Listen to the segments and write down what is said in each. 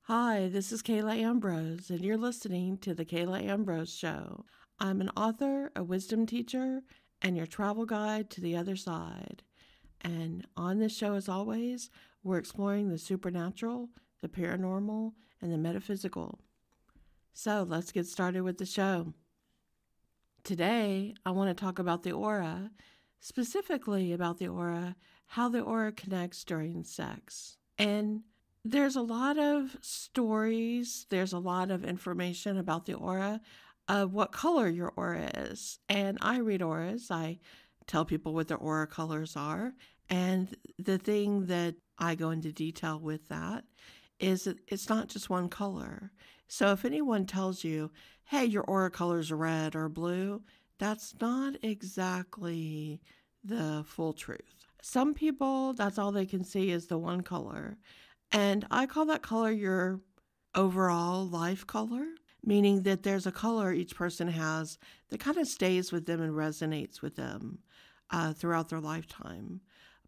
Hi, this is Kayla Ambrose, and you're listening to The Kayla Ambrose Show. I'm an author, a wisdom teacher, and your travel guide to the other side. And on this show, as always, we're exploring the supernatural, the paranormal, and the metaphysical. So let's get started with the show. Today, I want to talk about the aura, specifically about the aura, how the aura connects during sex. And there's a lot of stories, there's a lot of information about the aura of what color your aura is. And I read auras, I tell people what their aura colors are. And the thing that I go into detail with that is that it's not just one color. So if anyone tells you, hey, your aura color is red or blue, that's not exactly the full truth. Some people, that's all they can see is the one color. And I call that color your overall life color, meaning that there's a color each person has that kind of stays with them and resonates with them throughout their lifetime.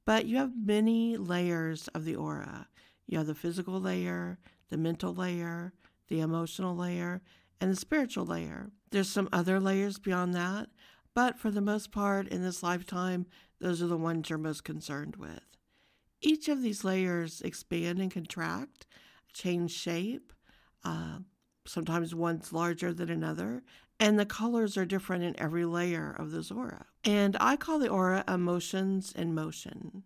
But you have many layers of the aura. You have the physical layer, the mental layer, the emotional layer, and the spiritual layer. There's some other layers beyond that, but for the most part in this lifetime, those are the ones you're most concerned with. Each of these layers expand and contract, change shape. Sometimes one's larger than another, and the colors are different in every layer of this aura. And I call the aura emotions in motion,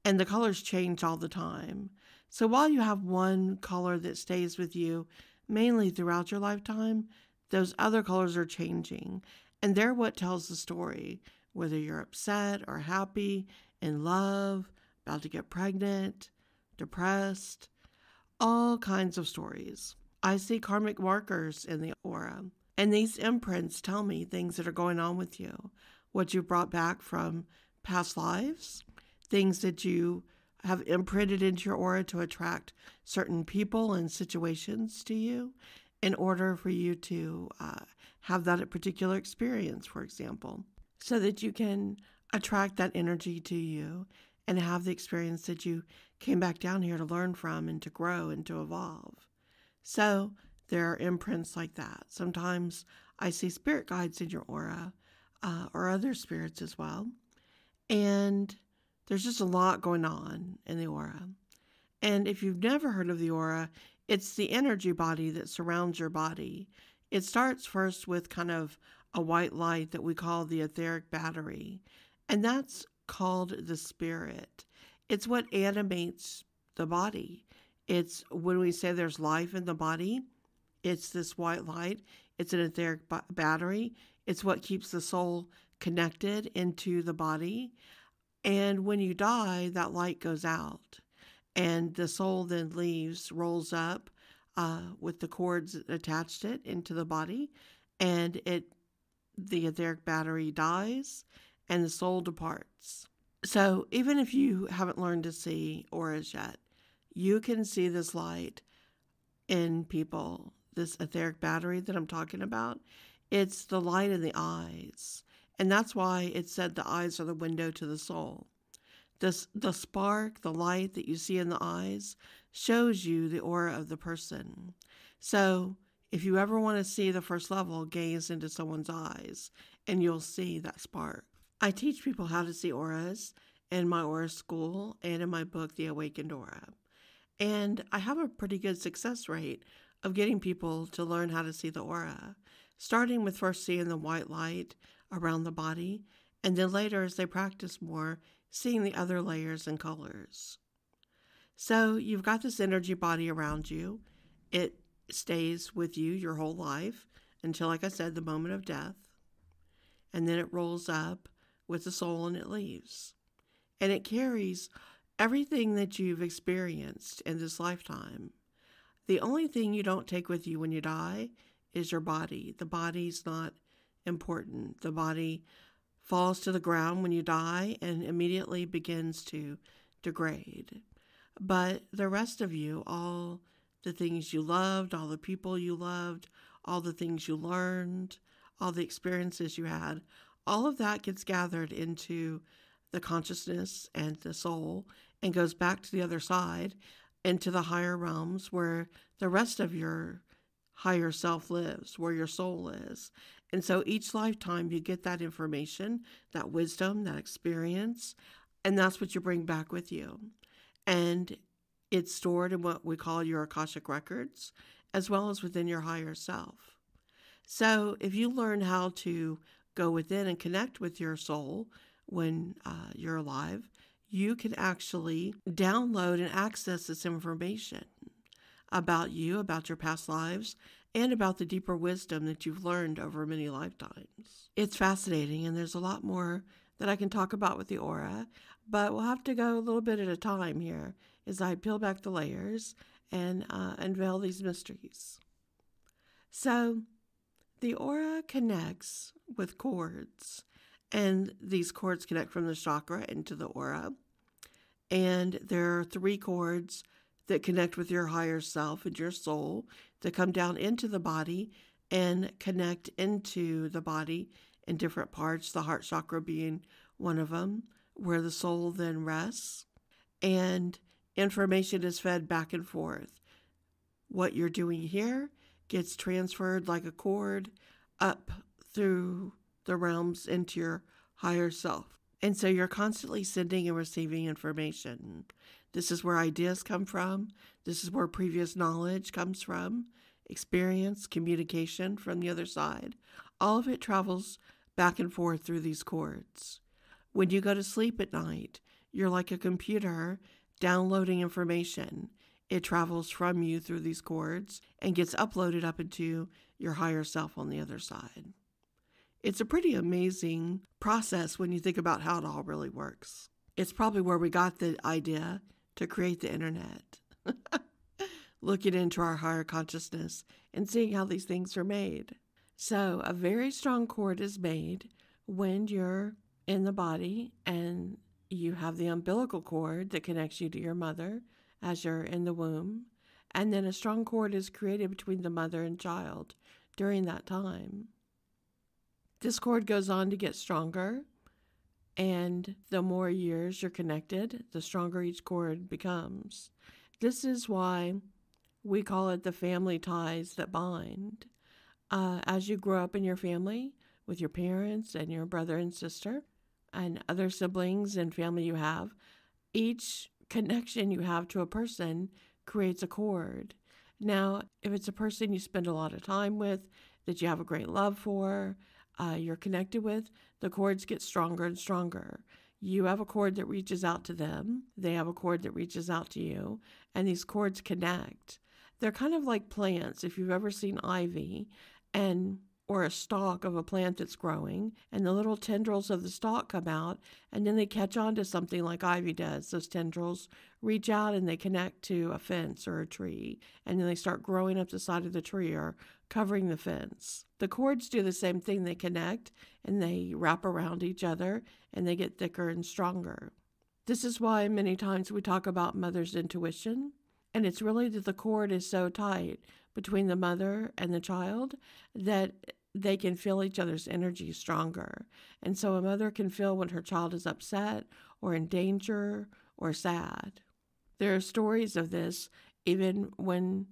and the colors change all the time. So while you have one color that stays with you mainly throughout your lifetime, those other colors are changing, and they're what tells the story, whether you're upset or happy, in love, about to get pregnant, depressed, all kinds of stories. I see karmic markers in the aura, and these imprints tell me things that are going on with you, what you brought back from past lives, things that you have imprinted into your aura to attract certain people and situations to you in order for you to have that particular experience, for example, so that you can attract that energy to you and have the experience that you came back down here to learn from and to grow and to evolve. So there are imprints like that. Sometimes I see spirit guides in your aura or other spirits as well. And there's just a lot going on in the aura. And if you've never heard of the aura, it's the energy body that surrounds your body. It starts first with kind of a white light that we call the etheric battery. And that's called the spirit. It's what animates the body. It's when we say there's life in the body, it's this white light. It's an etheric battery. It's what keeps the soul connected into the body. And when you die, that light goes out. And the soul then leaves, rolls up with the cords that attached it into the body. And the etheric battery dies and the soul departs. So even if you haven't learned to see auras yet, you can see this light in people, this etheric battery that I'm talking about. It's the light in the eyes. And that's why it said the eyes are the window to the soul. The spark, the light that you see in the eyes shows you the aura of the person. So if you ever want to see the first level, gaze into someone's eyes and you'll see that spark. I teach people how to see auras in my aura school and in my book, The Awakened Aura. And I have a pretty good success rate of getting people to learn how to see the aura, starting with first seeing the white light around the body, and then later as they practice more, seeing the other layers and colors. So you've got this energy body around you. It stays with you your whole life until, like I said, the moment of death. And then it rolls up with the soul and it leaves. And it carries everything that you've experienced in this lifetime. The only thing you don't take with you when you die is your body. The body's not important. The body falls to the ground when you die and immediately begins to degrade. But the rest of you, all the things you loved, all the people you loved, all the things you learned, all the experiences you had, all of that gets gathered into the consciousness and the soul and goes back to the other side into the higher realms where the rest of your higher self lives, where your soul is. And so each lifetime you get that information, that wisdom, that experience, and that's what you bring back with you. And it's stored in what we call your Akashic records, as well as within your higher self. So if you learn how to go within and connect with your soul when you're alive, you can actually download and access this information about you, about your past lives, and about the deeper wisdom that you've learned over many lifetimes. It's fascinating, and there's a lot more that I can talk about with the aura, but we'll have to go a little bit at a time here as I peel back the layers and unveil these mysteries. So, the aura connects with cords, and these cords connect from the chakra into the aura. And there are 3 cords that connect with your higher self and your soul that come down into the body and connect into the body in different parts, the heart chakra being one of them, where the soul then rests. And information is fed back and forth. What you're doing here gets transferred like a cord up through the realms into your higher self. And so you're constantly sending and receiving information. This is where ideas come from. This is where previous knowledge comes from, experience, communication from the other side. All of it travels back and forth through these cords. When you go to sleep at night, you're like a computer downloading information. It travels from you through these cords and gets uploaded up into your higher self on the other side. It's a pretty amazing process when you think about how it all really works. It's probably where we got the idea to create the internet. Looking into our higher consciousness and seeing how these things are made. So a very strong cord is made when you're in the body and you have the umbilical cord that connects you to your mother as you're in the womb. And then a strong cord is created between the mother and child during that time. This cord goes on to get stronger, and the more years you're connected, the stronger each cord becomes. This is why we call it the family ties that bind. As you grow up in your family with your parents and your brother and sister and other siblings and family you have, each connection you have to a person creates a cord. Now, if it's a person you spend a lot of time with, that you have a great love for, you're connected with, the cords get stronger and stronger. You have a cord that reaches out to them. They have a cord that reaches out to you. And these cords connect. They're kind of like plants. If you've ever seen ivy or a stalk of a plant that's growing, and the little tendrils of the stalk come out, and then they catch on to something like ivy does. Those tendrils reach out and they connect to a fence or a tree, and then they start growing up the side of the tree or covering the fence. The cords do the same thing. They connect and they wrap around each other and they get thicker and stronger. This is why many times we talk about mother's intuition, and it's really that the cord is so tight between the mother and the child that they can feel each other's energy stronger. And so a mother can feel when her child is upset or in danger or sad. There are stories of this even when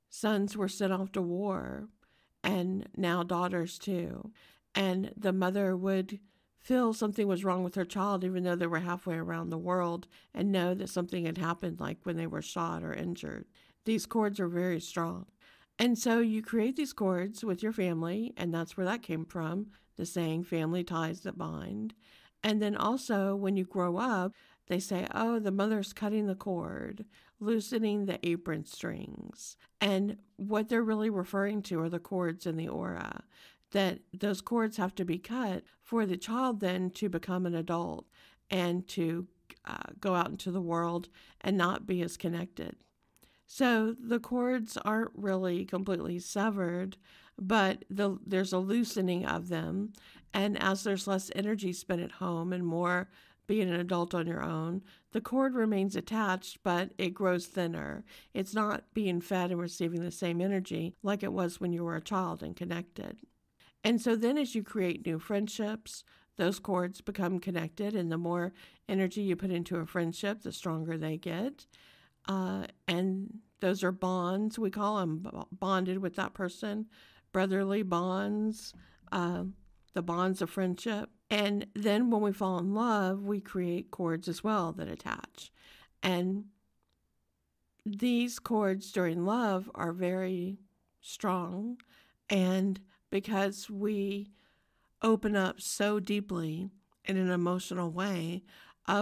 sons were sent off to war, and now daughters too. And the mother would feel something was wrong with her child even though they were halfway around the world, and know that something had happened, like when they were shot or injured. These cords are very strong. And so you create these cords with your family, and that's where that came from, the saying, family ties that bind. And then also when you grow up, they say, oh, the mother's cutting the cord, loosening the apron strings. And what they're really referring to are the cords in the aura, that those cords have to be cut for the child then to become an adult and to go out into the world and not be as connected. So the cords aren't really completely severed, but there's a loosening of them. And as there's less energy spent at home and more being an adult on your own, the cord remains attached, but it grows thinner. It's not being fed and receiving the same energy like it was when you were a child and connected. And so then as you create new friendships, those cords become connected, and the more energy you put into a friendship, the stronger they get. And those are bonds. We call them bonded with that person, brotherly bonds, uh, the bonds of friendship. And then when we fall in love, we create cords as well that attach. And these cords during love are very strong. And because we open up so deeply in an emotional way,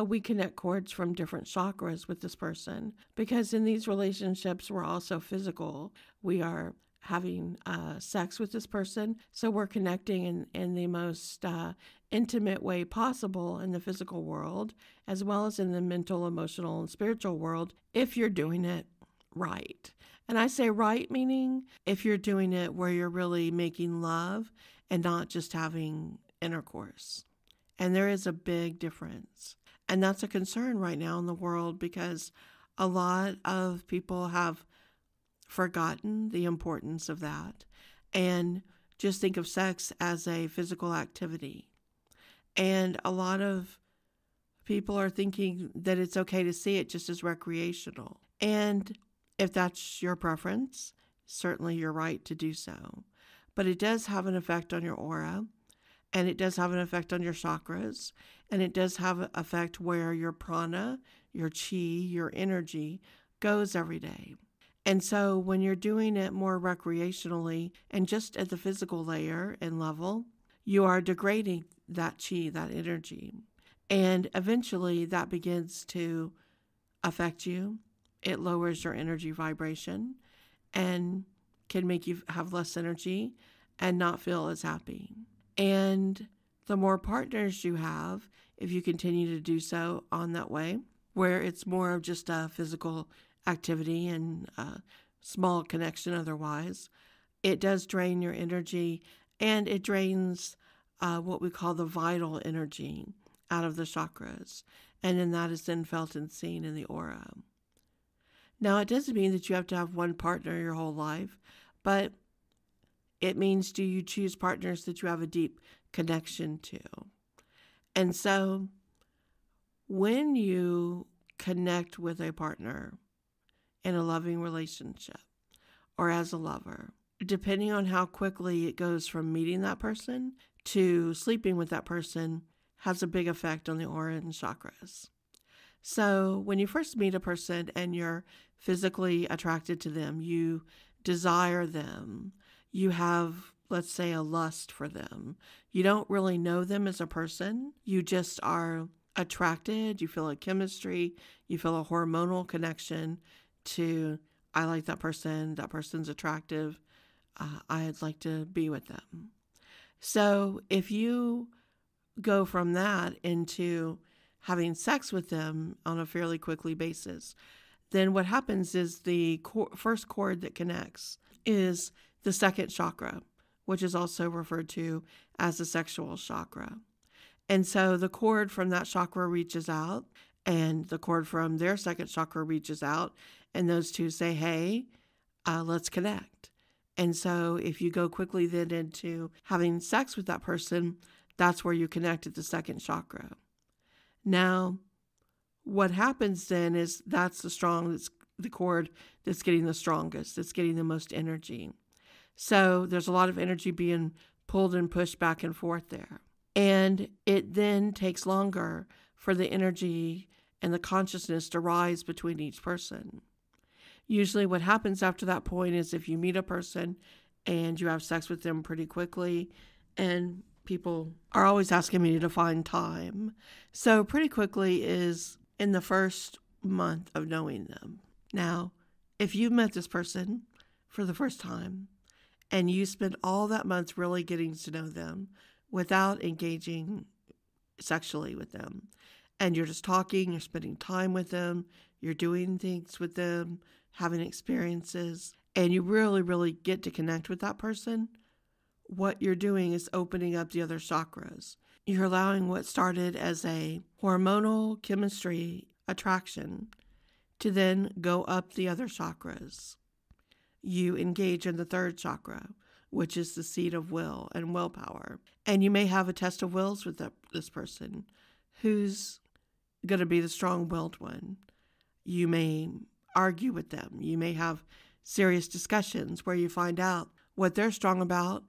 we connect cords from different chakras with this person. Because in these relationships, we're also physical. We are having sex with this person. So we're connecting in the most intimate way possible in the physical world, as well as in the mental, emotional, and spiritual world, if you're doing it right. And I say right, meaning if you're doing it where you're really making love and not just having intercourse. And there is a big difference. And that's a concern right now in the world because a lot of people have forgotten the importance of that and just think of sex as a physical activity. And a lot of people are thinking that it's okay to see it just as recreational. And if that's your preference, certainly you're right to do so. But it does have an effect on your aura, and it does have an effect on your chakras, and it does have an effect where your prana, your chi, your energy goes every day. And so when you're doing it more recreationally and just at the physical layer and level, you are degrading that chi, that energy. And eventually that begins to affect you. It lowers your energy vibration and can make you have less energy and not feel as happy. And the more partners you have, if you continue to do so on that way, where it's more of just a physical activity and a small connection otherwise, it does drain your energy, and it drains what we call the vital energy out of the chakras. And then that is then felt and seen in the aura. Now, it doesn't mean that you have to have one partner your whole life, but it means, do you choose partners that you have a deep connection to? And so when you connect with a partner in a loving relationship or as a lover, depending on how quickly it goes from meeting that person to sleeping with that person, has a big effect on the aura and chakras. So when you first meet a person and you're physically attracted to them, you desire them, you have, let's say, a lust for them. You don't really know them as a person. You just are attracted. You feel a chemistry. You feel a hormonal connection to, I like that person's attractive. I'd like to be with them. So if you go from that into having sex with them on a fairly quickly basis, then what happens is the first cord that connects is the second chakra, which is also referred to as the sexual chakra. And so the cord from that chakra reaches out, and the cord from their second chakra reaches out, and those two say, hey, let's connect. And so if you go quickly then into having sex with that person, that's where you connect at the second chakra. Now, what happens then is that's the cord that's getting the strongest, that's getting the most energy. So there's a lot of energy being pulled and pushed back and forth there. And it then takes longer for the energy and the consciousness to rise between each person. Usually what happens after that point is if you meet a person and you have sex with them pretty quickly, and people are always asking me to define time. So pretty quickly is in the first month of knowing them. Now, if you met this person for the first time and you spend all that month really getting to know them without engaging sexually with them, and you're just talking, you're spending time with them, you're doing things with them, having experiences, and you really, really get to connect with that person, what you're doing is opening up the other chakras. You're allowing what started as a hormonal chemistry attraction to then go up the other chakras. You engage in the third chakra, which is the seat of will and willpower. And you may have a test of wills with this person who's going to be the strong-willed one. You may argue with them. You may have serious discussions where you find out what they're strong about,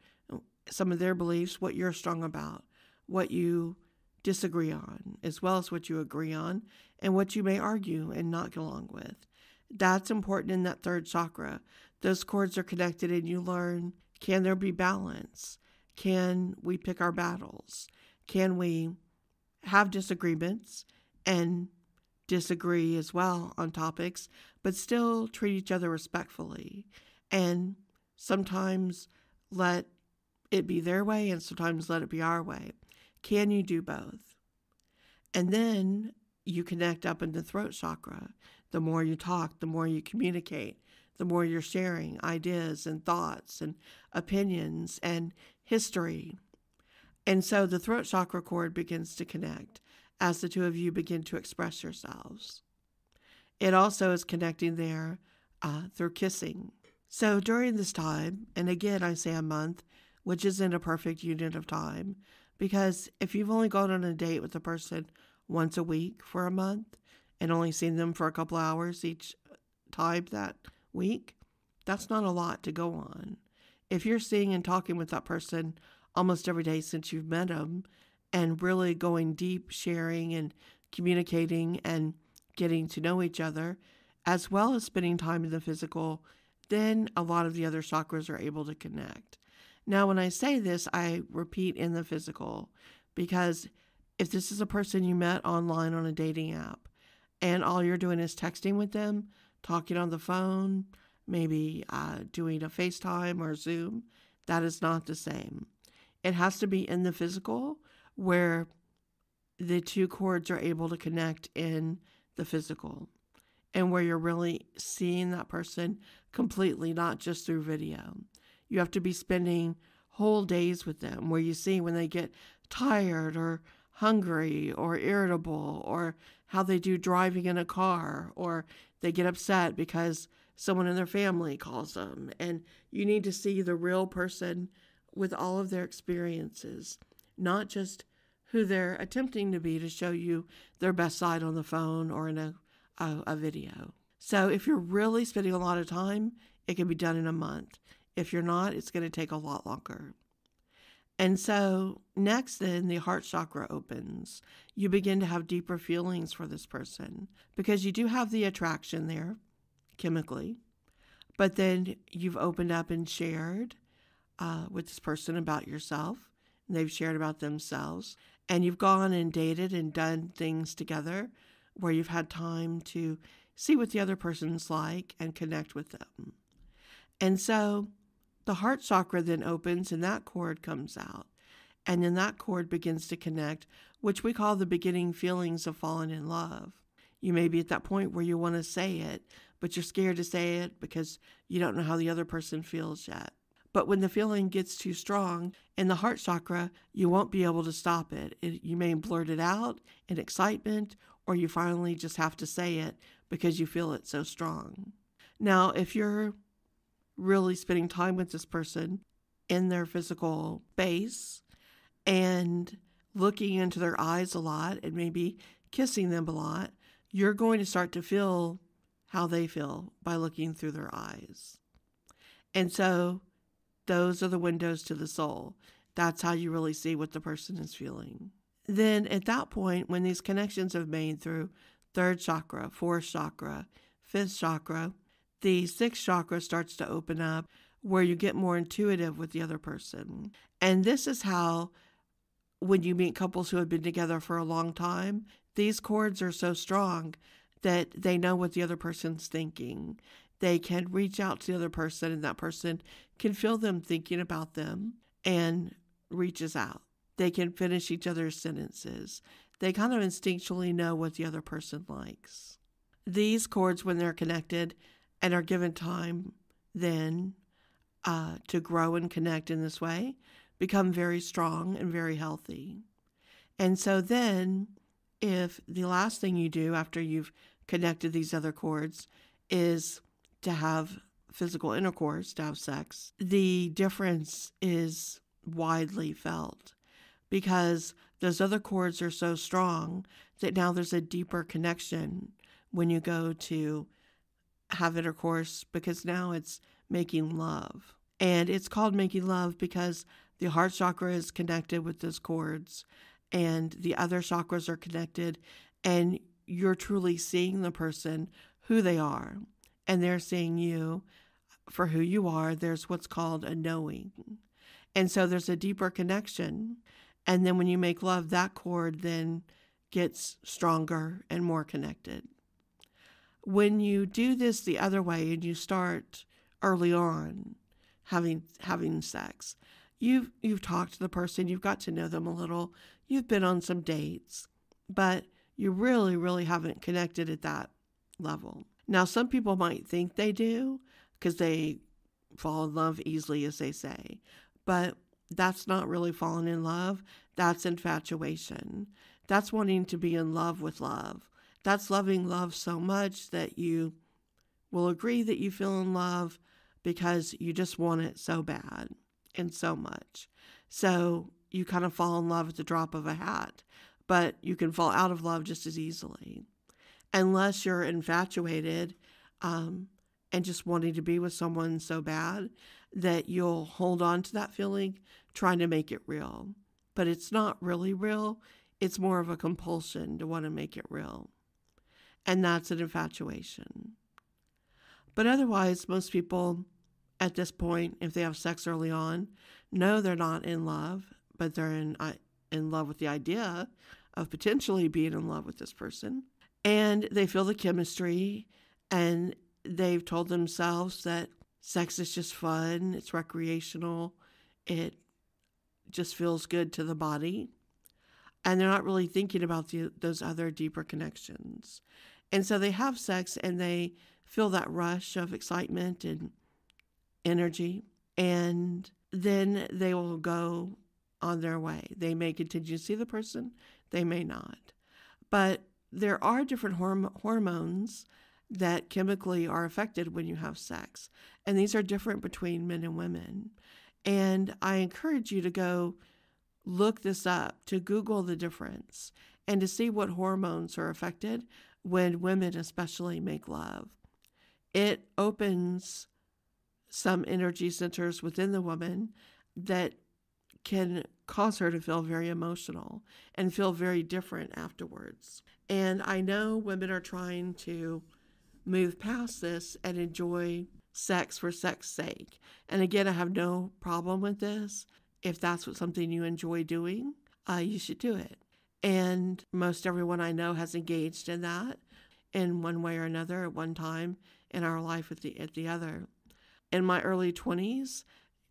some of their beliefs, what you're strong about, what you disagree on, as well as what you agree on, and what you may argue and not get along with. That's important in that third chakra. Those chords are connected and you learn, can there be balance? Can we pick our battles? Can we have disagreements and disagree as well on topics, but still treat each other respectfully? And sometimes let it be their way and sometimes let it be our way. Can you do both? And then you connect up in the throat chakra. The more you talk, the more you communicate, the more you're sharing ideas and thoughts and opinions and history. And so the throat chakra cord begins to connect as the two of you begin to express yourselves. It also is connecting there through kissing. So during this time, and again I say a month, which isn't a perfect unit of time, because if you've only gone on a date with a person once a week for a month and only seen them for a couple hours each time that week, that's not a lot to go on. If you're seeing and talking with that person almost every day since you've met them and really going deep, sharing and communicating and getting to know each other, as well as spending time in the physical, then a lot of the other chakras are able to connect. Now, when I say this, I repeat in the physical, because if this is a person you met online on a dating app and all you're doing is texting with them, talking on the phone, maybe doing a FaceTime or Zoom, that is not the same. It has to be in the physical where the two chords are able to connect in the physical and where you're really seeing that person completely, not just through video. You have to be spending whole days with them where you see when they get tired or hungry or irritable, or how they do driving in a car, or they get upset because someone in their family calls them. And you need to see the real person with all of their experiences, not just who they're attempting to be to show you their best side on the phone or in a video. So if you're really spending a lot of time, it can be done in a month. If you're not, it's going to take a lot longer. And so next then, the heart chakra opens. You begin to have deeper feelings for this person because you do have the attraction there chemically, but then you've opened up and shared with this person about yourself, and they've shared about themselves, and you've gone and dated and done things together where you've had time to see what the other person's like and connect with them. And so the heart chakra then opens and that cord comes out. And then that cord begins to connect, which we call the beginning feelings of falling in love. You may be at that point where you want to say it, but you're scared to say it because you don't know how the other person feels yet. But when the feeling gets too strong in the heart chakra, you won't be able to stop it. You may blurt it out in excitement, or you finally just have to say it because you feel it so strong. Now, if you're really spending time with this person in their physical space and looking into their eyes a lot and maybe kissing them a lot, you're going to start to feel how they feel by looking through their eyes. And so those are the windows to the soul. That's how you really see what the person is feeling. Then at that point, when these connections have made through third chakra, fourth chakra, fifth chakra, the sixth chakra starts to open up where you get more intuitive with the other person. And this is how, when you meet couples who have been together for a long time, these cords are so strong that they know what the other person's thinking. They can reach out to the other person and that person can feel them thinking about them and reaches out. They can finish each other's sentences. They kind of instinctually know what the other person likes. These cords, when they're connected and are given time then to grow and connect in this way, become very strong and very healthy. And so then, if the last thing you do after you've connected these other cords is to have physical intercourse, to have sex, the difference is widely felt because those other cords are so strong that now there's a deeper connection when you go to have intercourse because now it's making love. And it's called making love because the heart chakra is connected with those cords and the other chakras are connected, and you're truly seeing the person who they are and they're seeing you for who you are. There's what's called a knowing. And so there's a deeper connection. And then when you make love, that cord then gets stronger and more connected. When you do this the other way and you start early on having sex, you've talked to the person, you've got to know them a little, you've been on some dates, but you really, really haven't connected at that level. Now, some people might think they do because they fall in love easily, as they say, but that's not really falling in love. That's infatuation. That's wanting to be in love with love. That's loving love so much that you will agree that you feel in love because you just want it so bad and so much. So you kind of fall in love at the drop of a hat, but you can fall out of love just as easily. Unless you're infatuated and just wanting to be with someone so bad that you'll hold on to that feeling, trying to make it real. But it's not really real. It's more of a compulsion to want to make it real. And that's an infatuation. But otherwise, most people at this point, if they have sex early on, know they're not in love, but they're in love with the idea of potentially being in love with this person. And they feel the chemistry, and they've told themselves that sex is just fun, it's recreational, it just feels good to the body. And they're not really thinking about those other deeper connections. And so they have sex and they feel that rush of excitement and energy, and then they will go on their way. They may continue to see the person, they may not. But there are different hormones that chemically are affected when you have sex. And these are different between men and women. And I encourage you to go look this up, to Google the difference, and to see what hormones are affected when women especially make love. It opens some energy centers within the woman that can cause her to feel very emotional and feel very different afterwards. And I know women are trying to move past this and enjoy sex for sex's sake. And again, I have no problem with this. If that's something you enjoy doing, you should do it. And most everyone I know has engaged in that in one way or another at one time in our life at the other. In my early 20s,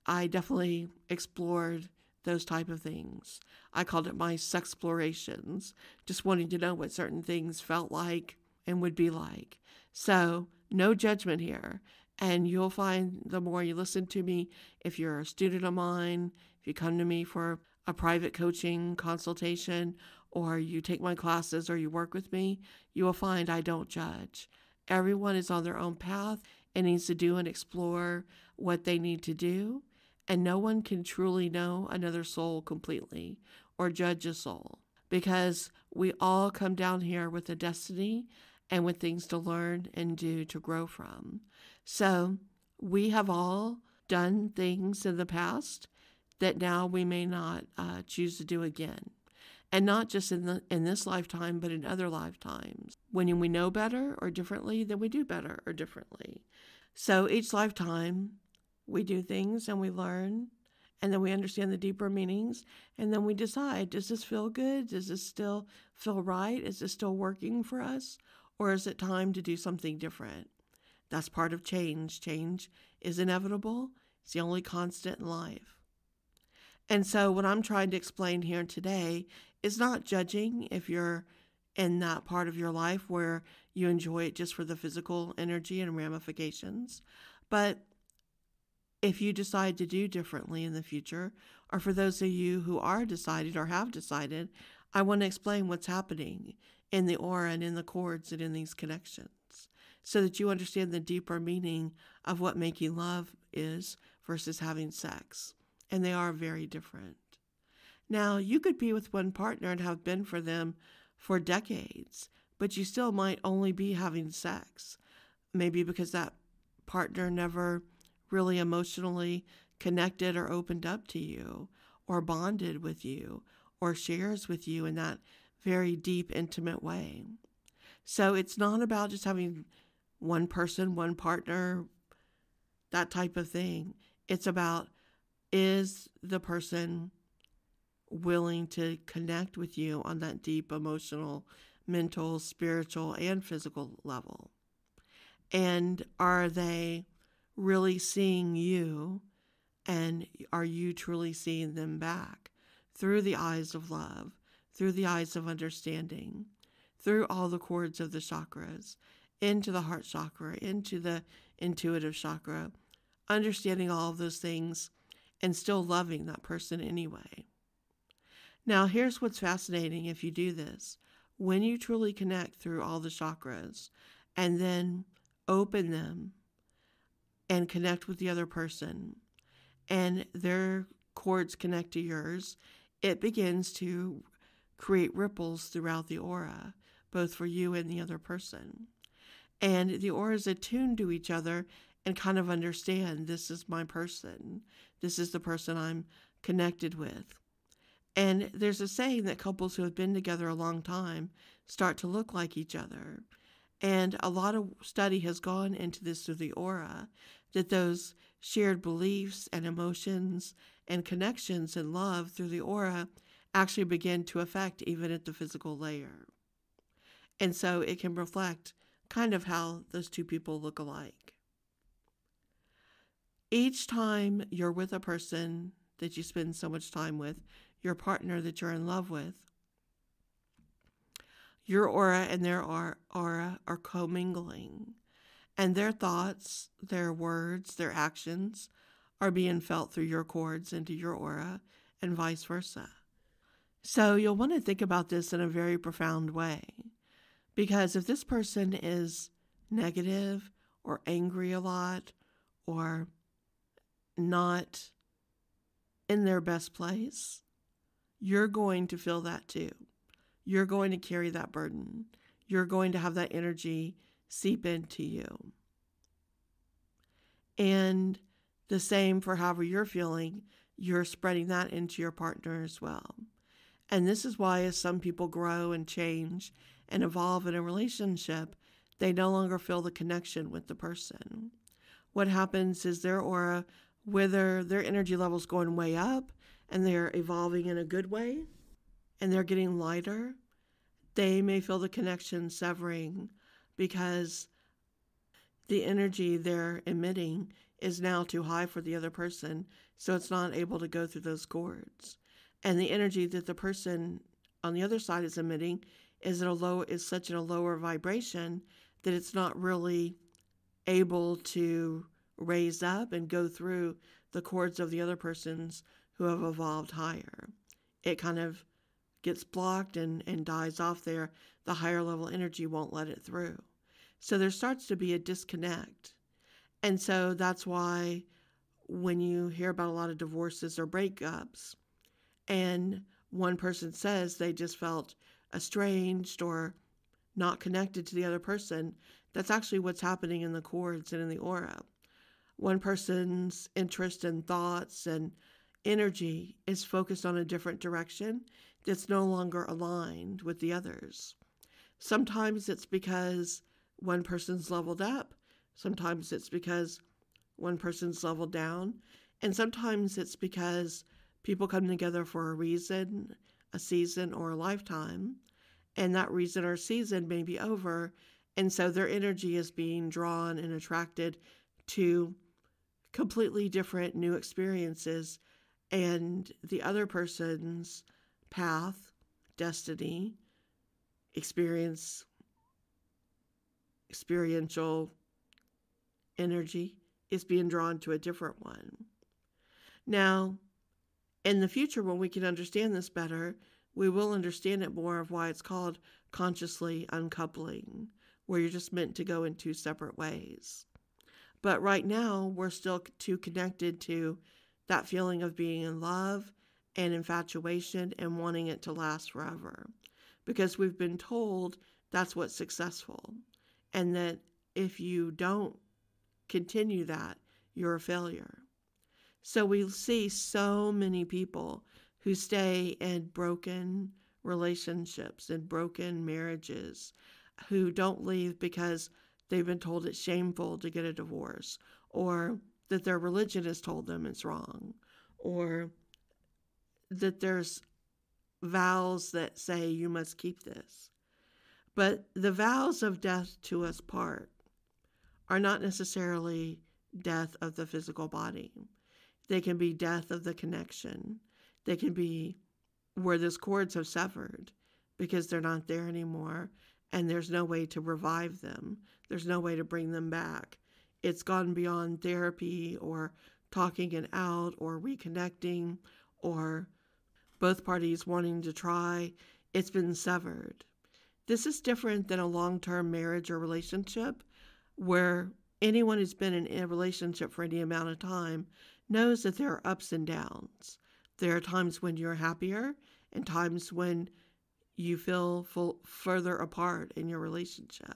I definitely explored those type of things. I called it my sexplorations, just wanting to know what certain things felt like and would be like. So no judgment here. And you'll find the more you listen to me, if you're a student of mine, if you come to me for a private coaching consultation, or you take my classes or you work with me, you will find I don't judge. Everyone is on their own path and needs to do and explore what they need to do. And no one can truly know another soul completely or judge a soul, because we all come down here with a destiny and with things to learn and do to grow from. So we have all done things in the past that now we may not choose to do again. And not just in this lifetime, but in other lifetimes. When we know better or differently, then we do better or differently. So each lifetime, we do things and we learn, and then we understand the deeper meanings, and then we decide, does this feel good? Does this still feel right? Is this still working for us? Or is it time to do something different? That's part of change. Change is inevitable. It's the only constant in life. And so what I'm trying to explain here today is not judging if you're in that part of your life where you enjoy it just for the physical energy and ramifications, but if you decide to do differently in the future, or for those of you who are decided or have decided, I want to explain what's happening in the aura and in the cords and in these connections so that you understand the deeper meaning of what making love is versus having sex. And they are very different. Now, you could be with one partner and have been for them for decades, but you still might only be having sex. maybe because that partner never really emotionally connected or opened up to you or bonded with you or shares with you in that very deep, intimate way. So it's not about just having one person, one partner, that type of thing. It's about, is the person willing to connect with you on that deep emotional, mental, spiritual, and physical level? And are they really seeing you, and are you truly seeing them back through the eyes of love, through the eyes of understanding, through all the chords of the chakras, into the heart chakra, into the intuitive chakra, understanding all of those things and still loving that person anyway? Now, here's what's fascinating if you do this. When you truly connect through all the chakras and then open them and connect with the other person, and their cords connect to yours, it begins to create ripples throughout the aura, both for you and the other person. And the auras attune to each other and kind of understand, this is my person. This is the person I'm connected with. And there's a saying that couples who have been together a long time start to look like each other. And a lot of study has gone into this through the aura, that those shared beliefs and emotions and connections and love through the aura actually begin to affect even at the physical layer. And so it can reflect kind of how those two people look alike. Each time you're with a person that you spend so much time with, your partner that you're in love with, your aura and their aura are commingling, and their thoughts, their words, their actions are being felt through your cords into your aura, and vice versa. So you'll want to think about this in a very profound way, because if this person is negative or angry a lot or not in their best place, you're going to feel that too. You're going to carry that burden. You're going to have that energy seep into you. And the same for however you're feeling, you're spreading that into your partner as well. And this is why as some people grow and change and evolve in a relationship, they no longer feel the connection with the person. What happens is their aura, whether their energy level's going way up and they're evolving in a good way and they're getting lighter, they may feel the connection severing because the energy they're emitting is now too high for the other person, so it's not able to go through those cords. And the energy that the person on the other side is emitting is such in a lower vibration that it's not really able to raise up and go through the cords of the other persons who have evolved higher. It kind of gets blocked and dies off there. The higher level energy won't let it through. So there starts to be a disconnect. And so that's why when you hear about a lot of divorces or breakups, and one person says they just felt estranged or not connected to the other person, that's actually what's happening in the cords and in the aura. One person's interest and thoughts and energy is focused on a different direction that's no longer aligned with the others. Sometimes it's because one person's leveled up. Sometimes it's because one person's leveled down. And sometimes it's because people come together for a reason, a season, or a lifetime. And that reason or season may be over. And so their energy is being drawn and attracted to completely different new experiences. And the other person's path, destiny, experiential energy is being drawn to a different one. Now, in the future, when we can understand this better, we will understand it more of why it's called consciously uncoupling, where you're just meant to go in two separate ways. But right now, we're still too connected to that feeling of being in love and infatuation and wanting it to last forever, because we've been told that's what's successful, and that if you don't continue that, you're a failure. So we see so many people who stay in broken relationships and broken marriages, who don't leave because they've been told it's shameful to get a divorce, or that their religion has told them it's wrong, or that there's vows that say you must keep this. But the vows of death to us part are not necessarily death of the physical body. They can be death of the connection. They can be where those cords have severed because they're not there anymore, and there's no way to revive them. There's no way to bring them back. It's gone beyond therapy or talking it out or reconnecting or both parties wanting to try. It's been severed. This is different than a long-term marriage or relationship where anyone who's been in a relationship for any amount of time knows that there are ups and downs. There are times when you're happier and times when you feel further apart in your relationship.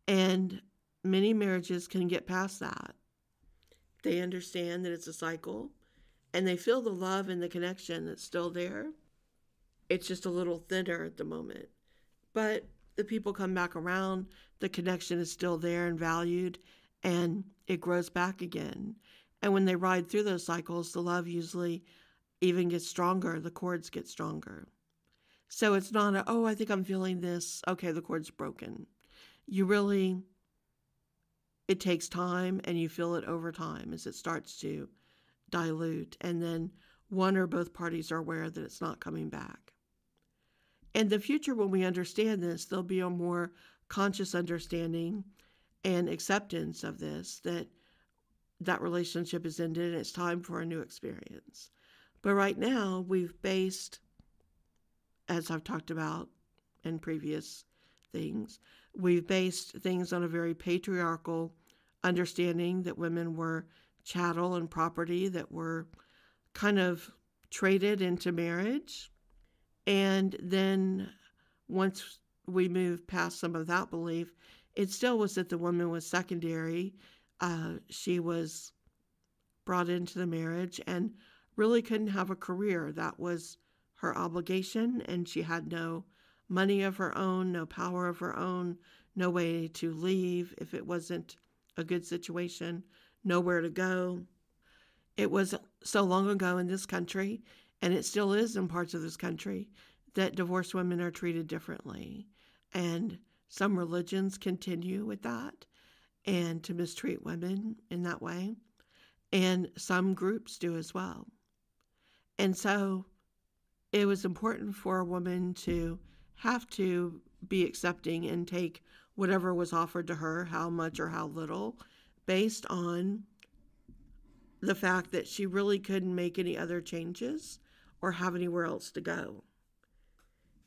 And many marriages can get past that. They understand that it's a cycle and they feel the love and the connection that's still there. It's just a little thinner at the moment. But the people come back around, the connection is still there and valued, and it grows back again. And when they ride through those cycles, the love usually even gets stronger, the cords get stronger. So it's not I think I'm feeling this, okay, the cord's broken. It takes time, and you feel it over time as it starts to dilute, and then one or both parties are aware that it's not coming back. In the future, when we understand this, there'll be a more conscious understanding and acceptance of this, that relationship is ended and it's time for a new experience. But right now, we've based, as I've talked about in previous things, we've based things on a very patriarchal understanding that women were chattel and property that were kind of traded into marriage. And then once we moved past some of that belief, it still was that the woman was secondary. She was brought into the marriage and really couldn't have a career. That was her obligation, and she had no money of her own, no power of her own, no way to leave if it wasn't a good situation, nowhere to go. It was so long ago in this country, and it still is in parts of this country, that divorced women are treated differently. And some religions continue with that and to mistreat women in that way. And some groups do as well. And so it was important for a woman to have to be accepting and take whatever was offered to her, how much or how little, based on the fact that she really couldn't make any other changes or have anywhere else to go.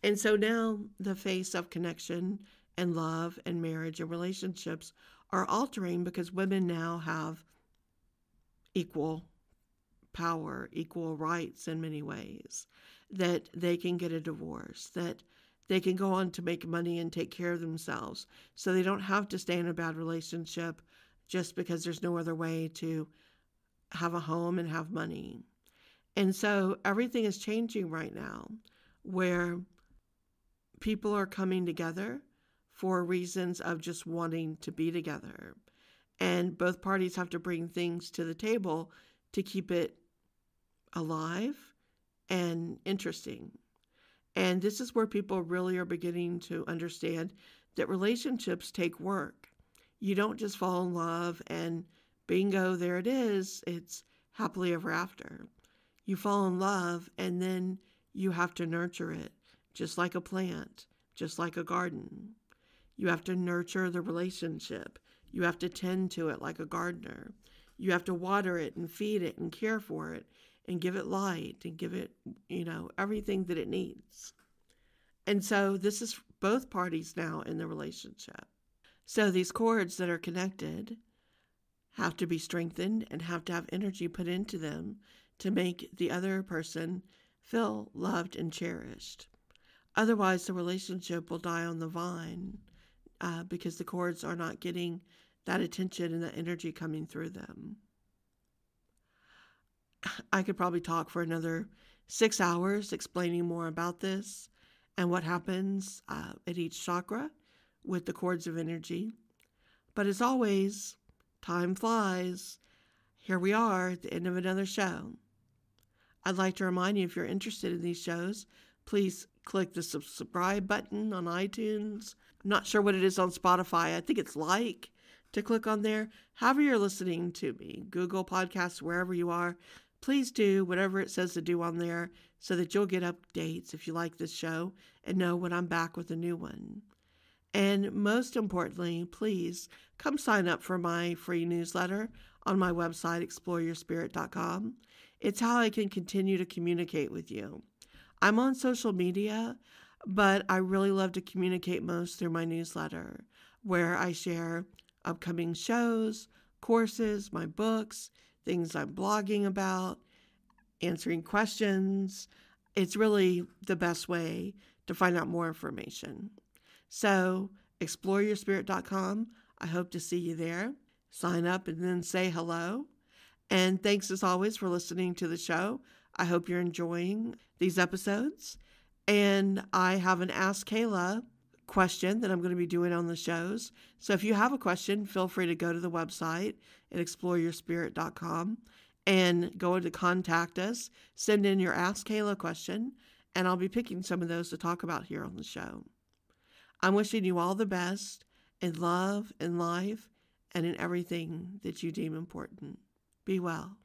And so now the face of connection and love and marriage and relationships are altering because women now have equal power, equal rights in many ways, that they can get a divorce, that they can go on to make money and take care of themselves. So they don't have to stay in a bad relationship just because there's no other way to have a home and have money. And so everything is changing right now where people are coming together for reasons of just wanting to be together. And both parties have to bring things to the table to keep it alive and interesting. And this is where people really are beginning to understand that relationships take work. You don't just fall in love and bingo, there it is. It's happily ever after. You fall in love and then you have to nurture it, just like a plant, just like a garden. You have to nurture the relationship. You have to tend to it like a gardener. You have to water it and feed it and care for it and give it light and give it, everything that it needs. And so this is both parties now in the relationship. So these cords that are connected have to be strengthened and have to have energy put into them to make the other person feel loved and cherished. Otherwise, the relationship will die on the vine because the cords are not getting that attention and that energy coming through them. I could probably talk for another 6 hours explaining more about this and what happens at each chakra with the cords of energy. But as always, time flies. Here we are at the end of another show. I'd like to remind you, if you're interested in these shows, please click the subscribe button on iTunes. I'm not sure what it is on Spotify. I think it's like to click on there. However you're listening to me, Google Podcasts, wherever you are, please do whatever it says to do on there so that you'll get updates if you like this show and know when I'm back with a new one. And most importantly, please come sign up for my free newsletter on my website, exploreyourspirit.com. It's how I can continue to communicate with you. I'm on social media, but I really love to communicate most through my newsletter, where I share upcoming shows, courses, my books, things I'm blogging about, answering questions. It's really the best way to find out more information. So, exploreyourspirit.com. I hope to see you there. Sign up and then say hello. And thanks as always for listening to the show. I hope you're enjoying these episodes. And I have an Ask Kayla question that I'm going to be doing on the shows. So if you have a question, feel free to go to the website at exploreyourspirit.com and go to contact us. Send in your Ask Kayla question, and I'll be picking some of those to talk about here on the show. I'm wishing you all the best in love, in life, and in everything that you deem important. Be well.